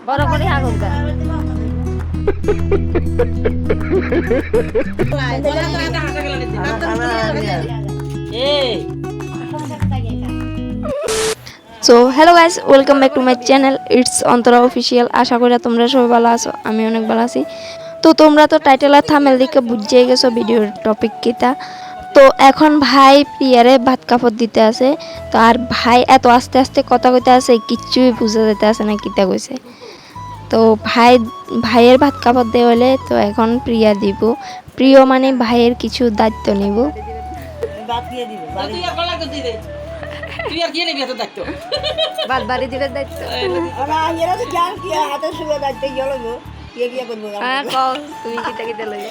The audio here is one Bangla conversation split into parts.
বড় করে আগুন দা so hello guys, welcome back to my channel it's Antara official. আশা করি তোমরা সবাই ভালো আছো, আমি অনেক ভালো আছি। তো তোমরা তো টাইটেল আর থাম্বনেল দেখে বুঝিয়ে গেছো ভিডিওর টপিক কিটা। তো এখন ভাই প্রিয়ারে ভাত কাপড় দিতে আছে। তো আর ভাই এত আস্তে আস্তে কথা কইতে আছে, কিচ্ছুই বুঝা যেতে আছে না কিতা কইছে। তো ভাইয়ের ভাত কাপড় দেওয়া হলে তো এখন প্রিয়া দিব। প্রিয় মানে ভাইয়ের কিছু দায়িত্ব নিব। বাদ বাড়ি দিবের দায়িত্ব তুমি কিতা কিতা লই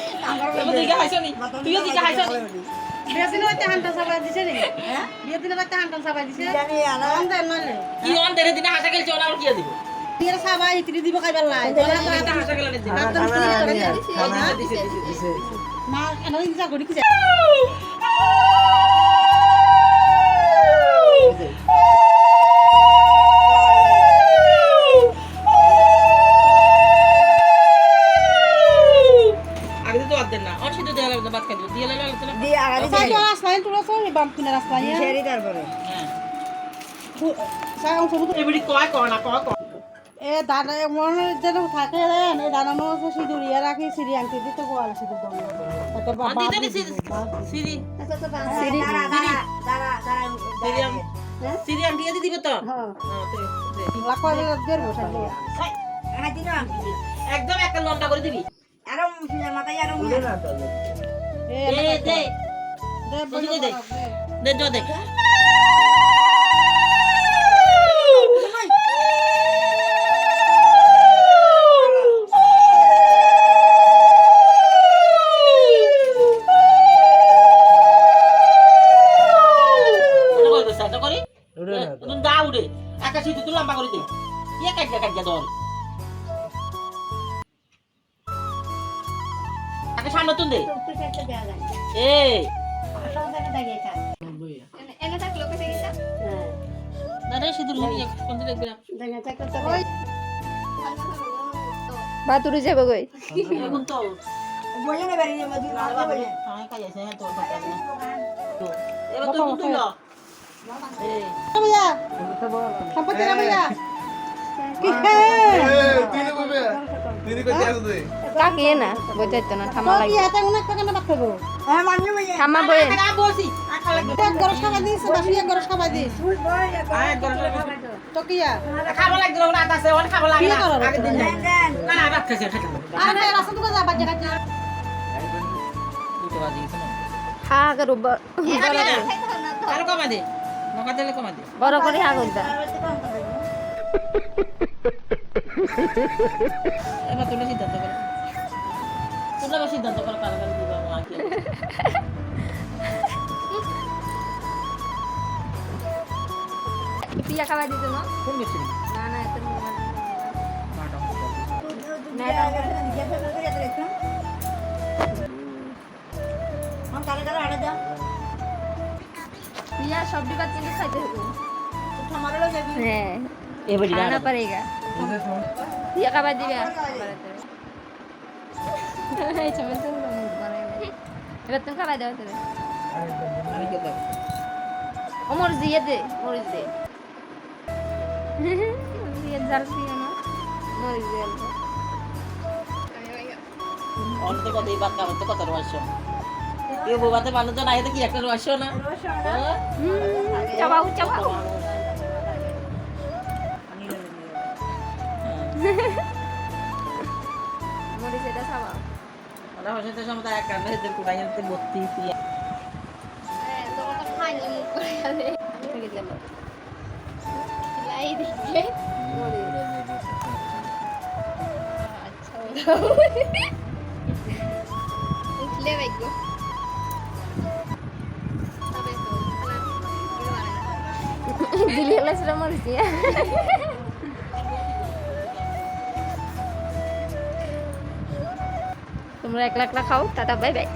একদম একটা লন্ডা করে দিবি। আরো মাথায় আরো দে আকাশে তুই লম্বা করে দে ইয়ে কাটিয়া দল আকাশ সামনে তুই দে বাতুরি যাবো গই কাকিয়ে না বোঝাইতো না থামা লাগে থামা বই বড় করে আগুন দা এবার তুমি সিদ্ধান্ত করো, তোমরা সিদ্ধান্ত করো কার কার দিবা আমাকে। পিয়া খাওয়া দিত না কোন গেছিল না না এত पिया सब्जी बात के लिए खाते हो हमारे लोग है ये बड़ी खाना पड़ेगा पिया का बात दिया ए चमन तो मारेगा ये तुम का बात दो तेरे আমি কি করব ওমর দিয়ে দে মরিচ দে দিয়ে জাল দিও না মরিচ দে অন্য কথা এই বাত কাম তো কত রহস্য ये बोबाते मानो तो नाही तर की একটা রহস্য না চাবাও চাবাও মরি সেটা চাবাও ওটা হচ্ছে তো সমতা এক কানে হেতে কুড়াইতে বত্তি পিয়া তো ওটা খাইলে মুখ করে গেলে থেকে গেল লাই দিকে মরি আচ্ছা উঠলে বাইগো দিলি হলে সেটা মরছি তোমরা একলা একলা খাও টাটা বাই বাই।